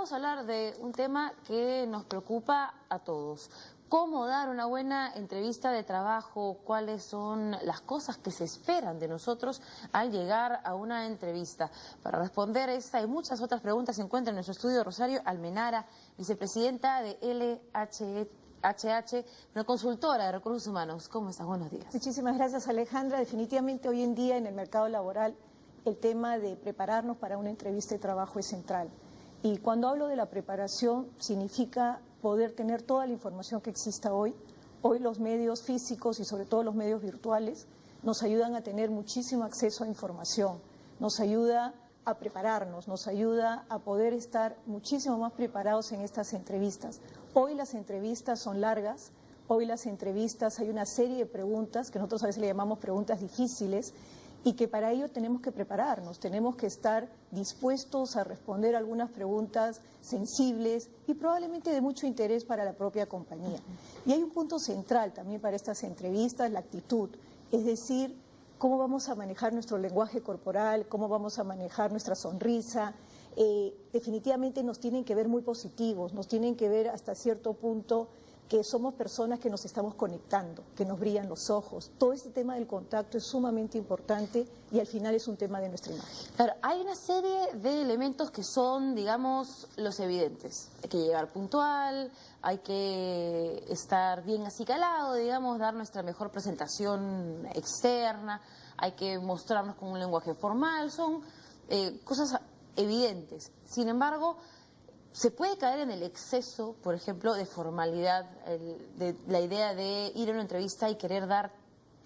vamos a hablar de un tema que nos preocupa a todos. ¿Cómo dar una buena entrevista de trabajo? ¿Cuáles son las cosas que se esperan de nosotros al llegar a una entrevista? Para responder esta y muchas otras preguntas se encuentra en nuestro estudio Rosario Almenara, vicepresidenta de LHH, una consultora de recursos humanos. ¿Cómo estás? Buenos días. Muchísimas gracias, Alejandra. Definitivamente hoy en día en el mercado laboral el tema de prepararnos para una entrevista de trabajo es central. Y cuando hablo de la preparación significa poder tener toda la información que exista hoy. Hoy los medios físicos y sobre todo los medios virtuales nos ayudan a tener muchísimo acceso a información, nos ayuda a prepararnos, nos ayuda a poder estar muchísimo más preparados en estas entrevistas. Hoy las entrevistas son largas, hoy las entrevistas hay una serie de preguntas que nosotros a veces le llamamos preguntas difíciles y que para ello tenemos que prepararnos, tenemos que estar dispuestos a responder algunas preguntas sensibles y probablemente de mucho interés para la propia compañía. Y hay un punto central también para estas entrevistas, la actitud, es decir, cómo vamos a manejar nuestro lenguaje corporal, cómo vamos a manejar nuestra sonrisa. Definitivamente nos tienen que ver muy positivos, nos tienen que ver hasta cierto punto que somos personas que nos estamos conectando, que nos brillan los ojos. Todo este tema del contacto es sumamente importante y al final es un tema de nuestra imagen. Claro, hay una serie de elementos que son, digamos, los evidentes. Hay que llegar puntual, hay que estar bien acicalado, digamos, dar nuestra mejor presentación externa, hay que mostrarnos con un lenguaje formal, son cosas evidentes. Sin embargo, se puede caer en el exceso, por ejemplo, de formalidad, de la idea de ir a una entrevista y querer dar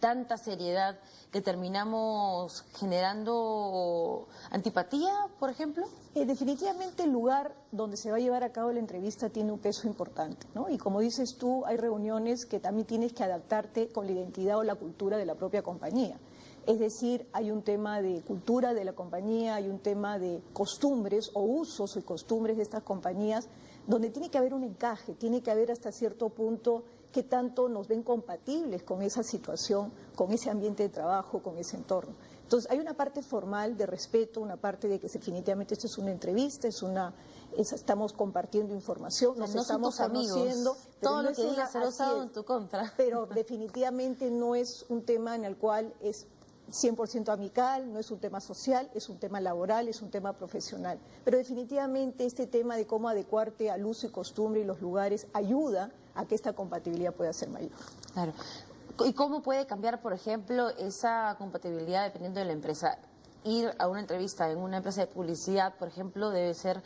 tanta seriedad que terminamos generando antipatía, por ejemplo. Definitivamente el lugar donde se va a llevar a cabo la entrevista tiene un peso importante, ¿no? Y como dices tú, hay reuniones que también tienes que adaptarte con la identidad o la cultura de la propia compañía. Es decir, hay un tema de cultura de la compañía, hay un tema de costumbres o usos y costumbres de estas compañías, donde tiene que haber un encaje, tiene que haber hasta cierto punto qué tanto nos ven compatibles con esa situación, con ese ambiente de trabajo, con ese entorno. Entonces, hay una parte formal de respeto, una parte de que definitivamente esto es una entrevista, estamos compartiendo información, nos estamos conociendo. Todo lo que digas será usado en tu contra. Pero definitivamente no es un tema en el cual es 100% amical, no es un tema social, es un tema laboral, es un tema profesional. Pero definitivamente este tema de cómo adecuarte al uso y costumbre y los lugares ayuda a que esta compatibilidad pueda ser mayor. Claro. ¿Y cómo puede cambiar, por ejemplo, esa compatibilidad dependiendo de la empresa? Ir a una entrevista en una empresa de publicidad, por ejemplo, debe ser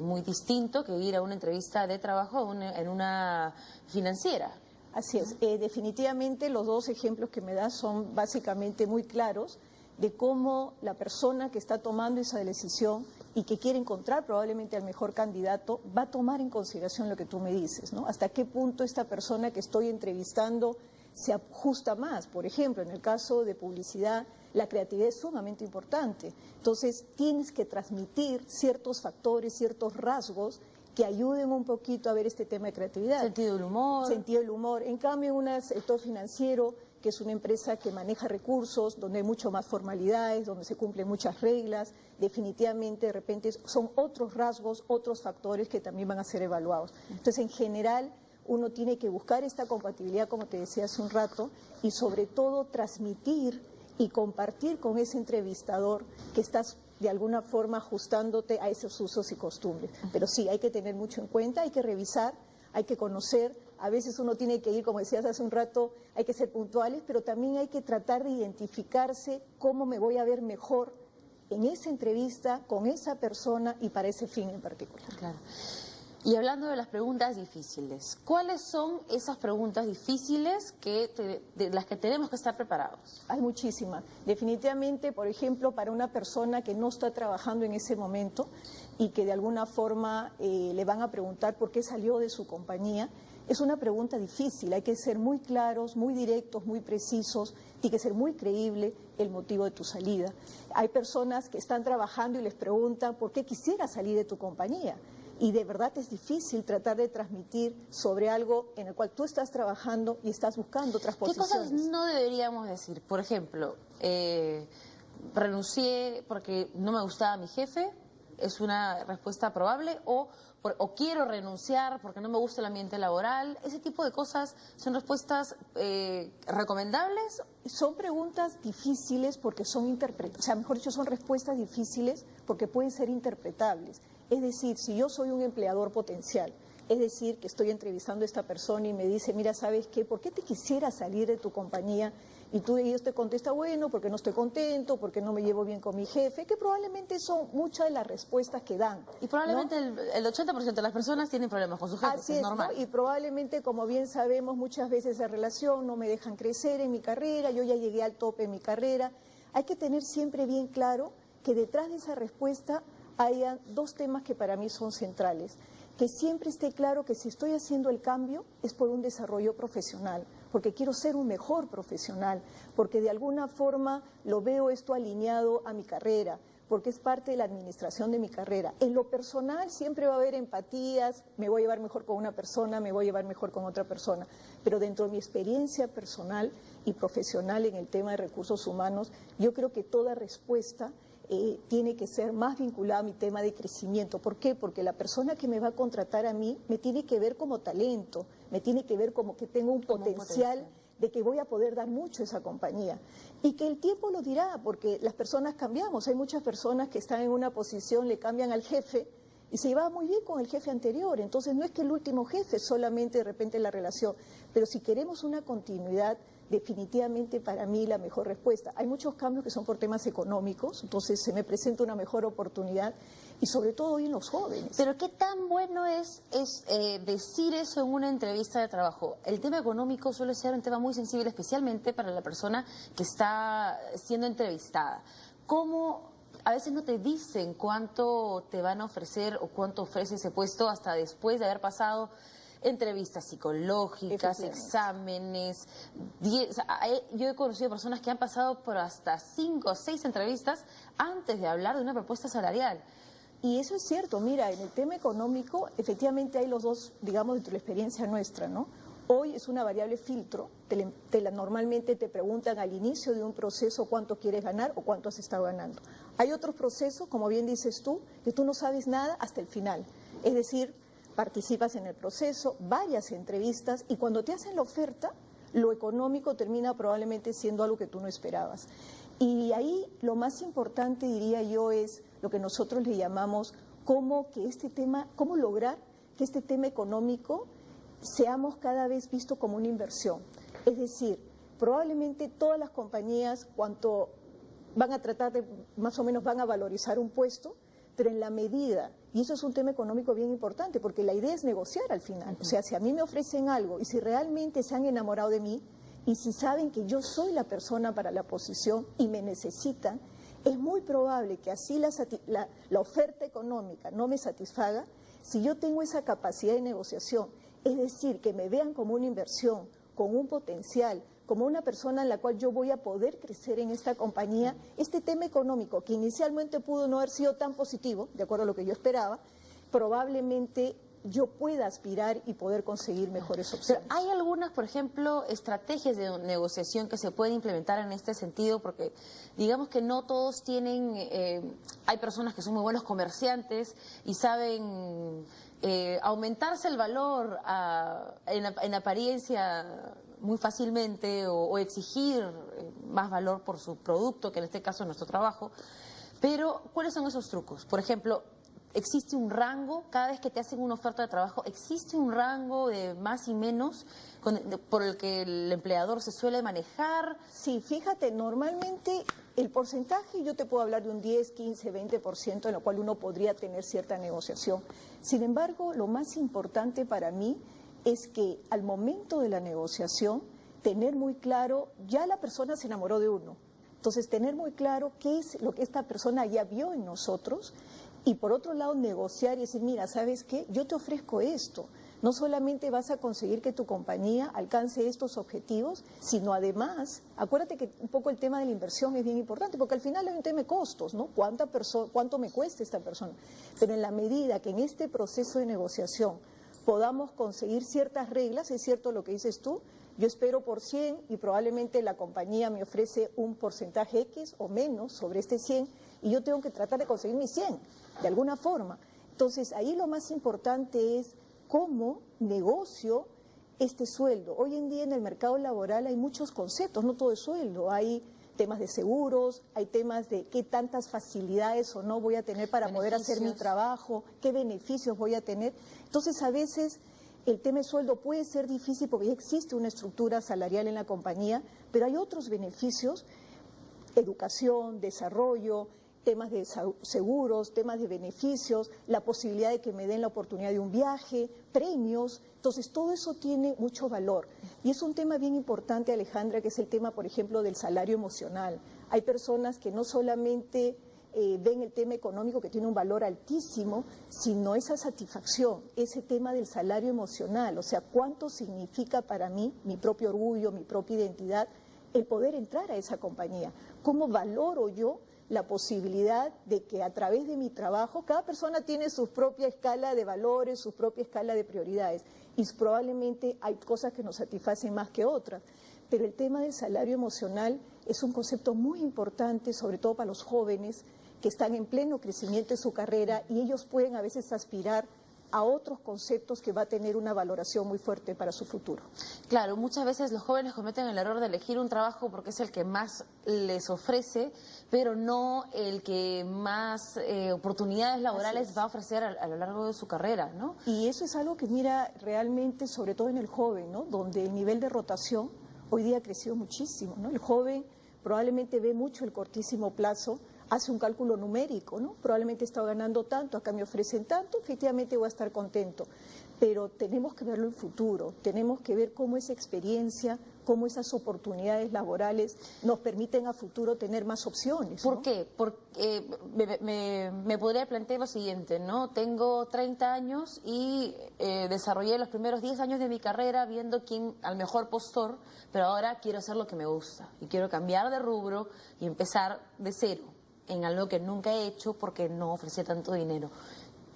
muy distinto que ir a una entrevista de trabajo en una financiera. Así es, definitivamente los dos ejemplos que me das son básicamente muy claros de cómo la persona que está tomando esa decisión y que quiere encontrar probablemente al mejor candidato va a tomar en consideración lo que tú me dices, ¿no? Hasta qué punto esta persona que estoy entrevistando se ajusta más. Por ejemplo, en el caso de publicidad, la creatividad es sumamente importante. Entonces, tienes que transmitir ciertos factores, ciertos rasgos que ayuden un poquito a ver este tema de creatividad. Sentido del humor. Sentido del humor. En cambio, en un sector financiero, que es una empresa que maneja recursos, donde hay mucho más formalidades, donde se cumplen muchas reglas, definitivamente de repente son otros rasgos, otros factores que también van a ser evaluados. Entonces, en general, uno tiene que buscar esta compatibilidad, como te decía hace un rato, y sobre todo transmitir y compartir con ese entrevistador que estás de alguna forma ajustándote a esos usos y costumbres. Pero sí, hay que tener mucho en cuenta, hay que revisar, hay que conocer. A veces uno tiene que ir, como decías hace un rato, hay que ser puntuales, pero también hay que tratar de identificarse cómo me voy a ver mejor en esa entrevista, con esa persona y para ese fin en particular. Claro. Y hablando de las preguntas difíciles, ¿cuáles son esas preguntas difíciles de las que tenemos que estar preparados? Hay muchísimas. Definitivamente, por ejemplo, para una persona que no está trabajando en ese momento y que de alguna forma le van a preguntar por qué salió de su compañía, es una pregunta difícil. Hay que ser muy claros, muy directos, muy precisos, tiene que ser muy creíble el motivo de tu salida. Hay personas que están trabajando y les preguntan por qué quisieras salir de tu compañía. Y de verdad es difícil tratar de transmitir sobre algo en el cual tú estás trabajando y estás buscando otras posiciones. ¿Qué cosas no deberíamos decir? Por ejemplo, renuncié porque no me gustaba mi jefe, es una respuesta probable, o quiero renunciar porque no me gusta el ambiente laboral. Ese tipo de cosas son respuestas recomendables. Son preguntas difíciles porque son interpretables, o sea, mejor dicho, son respuestas difíciles porque pueden ser interpretables. Es decir, si yo soy un empleador potencial, es decir, que estoy entrevistando a esta persona y me dice, mira, ¿sabes qué? ¿Por qué te quisiera salir de tu compañía? Y ellos te contestan, bueno, porque no estoy contento, porque no me llevo bien con mi jefe, que probablemente son muchas de las respuestas que dan. Y probablemente ¿no? el 80% de las personas tienen problemas con sus jefes, Así es es, normal. ¿no? Y probablemente, como bien sabemos, muchas veces la relación no me dejan crecer en mi carrera, yo ya llegué al tope en mi carrera. Hay que tener siempre bien claro que detrás de esa respuesta haya dos temas que para mí son centrales. Que siempre esté claro que si estoy haciendo el cambio es por un desarrollo profesional, porque quiero ser un mejor profesional, porque de alguna forma lo veo esto alineado a mi carrera, porque es parte de la administración de mi carrera. En lo personal siempre va a haber empatías, me voy a llevar mejor con una persona, me voy a llevar mejor con otra persona, pero dentro de mi experiencia personal y profesional en el tema de recursos humanos, yo creo que toda respuesta tiene que ser más vinculada a mi tema de crecimiento. ¿Por qué? Porque la persona que me va a contratar a mí me tiene que ver como talento, me tiene que ver como que tengo un potencial de que voy a poder dar mucho a esa compañía. Y que el tiempo lo dirá, porque las personas cambiamos. Hay muchas personas que están en una posición, le cambian al jefe y se llevaba muy bien con el jefe anterior. Entonces no es que el último jefe solamente de repente la relación, pero si queremos una continuidad, definitivamente para mí la mejor respuesta. Hay muchos cambios que son por temas económicos, entonces se me presenta una mejor oportunidad y sobre todo hoy en los jóvenes. Pero qué tan bueno es decir eso en una entrevista de trabajo. El tema económico suele ser un tema muy sensible, especialmente para la persona que está siendo entrevistada. ¿Cómo a veces no te dicen cuánto te van a ofrecer o cuánto ofrece ese puesto hasta después de haber pasado entrevistas psicológicas, exámenes? Yo he conocido personas que han pasado por hasta 5 o 6 entrevistas antes de hablar de una propuesta salarial. Y eso es cierto, mira, en el tema económico efectivamente hay los dos, digamos, dentro de la experiencia nuestra, ¿no? Hoy es una variable filtro, normalmente te preguntan al inicio de un proceso cuánto quieres ganar o cuánto has estado ganando. Hay otros procesos, como bien dices tú, que tú no sabes nada hasta el final, es decir, participas en el proceso, varias entrevistas y cuando te hacen la oferta, lo económico termina probablemente siendo algo que tú no esperabas. Y ahí lo más importante, diría yo, es lo que nosotros le llamamos cómo lograr que este tema económico seamos cada vez visto como una inversión. Es decir, probablemente todas las compañías, cuanto van a tratar de, más o menos van a valorizar un puesto, pero en la medida, y eso es un tema económico bien importante, porque la idea es negociar al final. O sea, si a mí me ofrecen algo y si realmente se han enamorado de mí y si saben que yo soy la persona para la posición y me necesitan, es muy probable que así la oferta económica no me satisfaga. Si yo tengo esa capacidad de negociación, es decir, que me vean como una inversión, con un potencial, como una persona en la cual yo voy a poder crecer en esta compañía, este tema económico, que inicialmente pudo no haber sido tan positivo, de acuerdo a lo que yo esperaba, probablemente yo pueda aspirar y poder conseguir mejores opciones. Pero hay algunas, por ejemplo, estrategias de negociación que se pueden implementar en este sentido, porque digamos que no todos tienen, hay personas que son muy buenos comerciantes y saben aumentarse el valor en apariencia muy fácilmente o exigir más valor por su producto, que en este caso es nuestro trabajo. Pero, ¿cuáles son esos trucos? Por ejemplo, ¿existe un rango? Cada vez que te hacen una oferta de trabajo, ¿existe un rango de más y menos por el que el empleador se suele manejar? Sí, fíjate, normalmente el porcentaje, yo te puedo hablar de un 10, 15, 20%, en lo cual uno podría tener cierta negociación. Sin embargo, lo más importante para mí es que al momento de la negociación, tener muy claro, ya la persona se enamoró de uno. Entonces, tener muy claro qué es lo que esta persona ya vio en nosotros y por otro lado negociar y decir, mira, ¿sabes qué? Yo te ofrezco esto. No solamente vas a conseguir que tu compañía alcance estos objetivos, sino además, acuérdate que un poco el tema de la inversión es bien importante, porque al final hay un tema de costos, ¿no? ¿Cuánto me cuesta esta persona? Pero en la medida que en este proceso de negociación podamos conseguir ciertas reglas, es cierto lo que dices tú, yo espero por 100 y probablemente la compañía me ofrece un porcentaje X o menos sobre este 100 y yo tengo que tratar de conseguir mis 100, de alguna forma. Entonces, ahí lo más importante es cómo negocio este sueldo. Hoy en día en el mercado laboral hay muchos conceptos, no todo es sueldo, hay temas de seguros, hay temas de qué tantas facilidades o no voy a tener para poder hacer mi trabajo, qué beneficios voy a tener. Entonces, a veces el tema de sueldo puede ser difícil porque ya existe una estructura salarial en la compañía, pero hay otros beneficios, educación, desarrollo, temas de seguros, temas de beneficios, la posibilidad de que me den la oportunidad de un viaje, premios. Entonces, todo eso tiene mucho valor. Y es un tema bien importante, Alejandra, que es el tema, por ejemplo, del salario emocional. Hay personas que no solamente ven el tema económico, que tiene un valor altísimo, sino esa satisfacción, ese tema del salario emocional. O sea, cuánto significa para mí, mi propio orgullo, mi propia identidad, el poder entrar a esa compañía. ¿Cómo valoro yo la posibilidad de que a través de mi trabajo, cada persona tiene su propia escala de valores, su propia escala de prioridades, y probablemente hay cosas que nos satisfacen más que otras, pero el tema del salario emocional es un concepto muy importante, sobre todo para los jóvenes que están en pleno crecimiento de su carrera y ellos pueden a veces aspirar a otros conceptos que va a tener una valoración muy fuerte para su futuro. Claro, muchas veces los jóvenes cometen el error de elegir un trabajo porque es el que más les ofrece, pero no el que más oportunidades laborales va a ofrecer a lo largo de su carrera, ¿no? Y eso es algo que mira realmente, sobre todo en el joven, ¿no? Donde el nivel de rotación hoy día ha crecido muchísimo, ¿no? El joven probablemente ve mucho el cortísimo plazo, hace un cálculo numérico, ¿no? Probablemente he estado ganando tanto, acá me ofrecen tanto, efectivamente voy a estar contento. Pero tenemos que verlo en futuro, tenemos que ver cómo esa experiencia, cómo esas oportunidades laborales nos permiten a futuro tener más opciones, ¿no? ¿Por qué? Porque me podría plantear lo siguiente, ¿no? Tengo 30 años y desarrollé los primeros 10 años de mi carrera viendo quién al mejor postor, pero ahora quiero hacer lo que me gusta y quiero cambiar de rubro y empezar de cero en algo que nunca he hecho porque no ofrecía tanto dinero.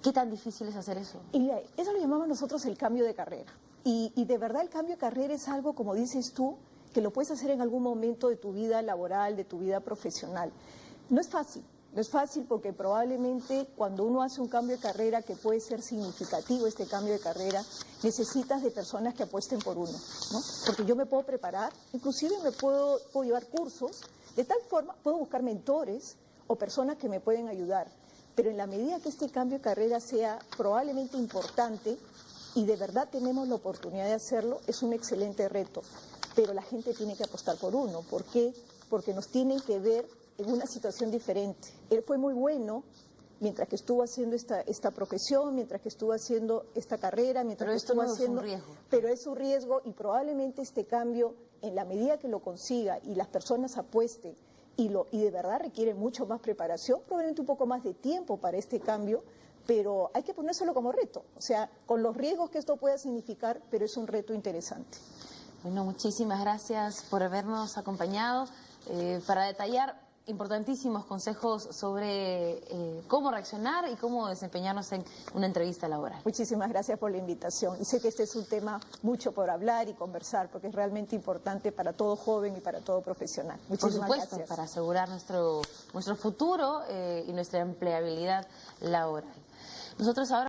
¿Qué tan difícil es hacer eso? Y eso lo llamamos nosotros el cambio de carrera. Y de verdad el cambio de carrera es algo, como dices tú, que lo puedes hacer en algún momento de tu vida laboral, de tu vida profesional. No es fácil porque probablemente cuando uno hace un cambio de carrera, que puede ser significativo este cambio de carrera, necesitas de personas que apuesten por uno, ¿no? Porque yo me puedo preparar, inclusive puedo llevar cursos, de tal forma puedo buscar mentores o personas que me pueden ayudar. Pero en la medida que este cambio de carrera sea probablemente importante y de verdad tenemos la oportunidad de hacerlo, es un excelente reto. Pero la gente tiene que apostar por uno. ¿Por qué? Porque nos tienen que ver en una situación diferente. Él fue muy bueno mientras que estuvo haciendo esta profesión, mientras que estuvo haciendo esta carrera, mientras que estuvo haciendo... Pero esto no es un riesgo. Pero es un riesgo y probablemente este cambio, en la medida que lo consiga y las personas apuesten, y de verdad requiere mucho más preparación, probablemente un poco más de tiempo para este cambio, pero hay que ponérselo como reto, o sea, con los riesgos que esto pueda significar, pero es un reto interesante. Bueno, muchísimas gracias por habernos acompañado para detallar importantísimos consejos sobre cómo reaccionar y cómo desempeñarnos en una entrevista laboral. Muchísimas gracias por la invitación y sé que este es un tema mucho por hablar y conversar porque es realmente importante para todo joven y para todo profesional. Muchísimas por supuesto, gracias. Para asegurar nuestro futuro y nuestra empleabilidad laboral. Nosotros ahora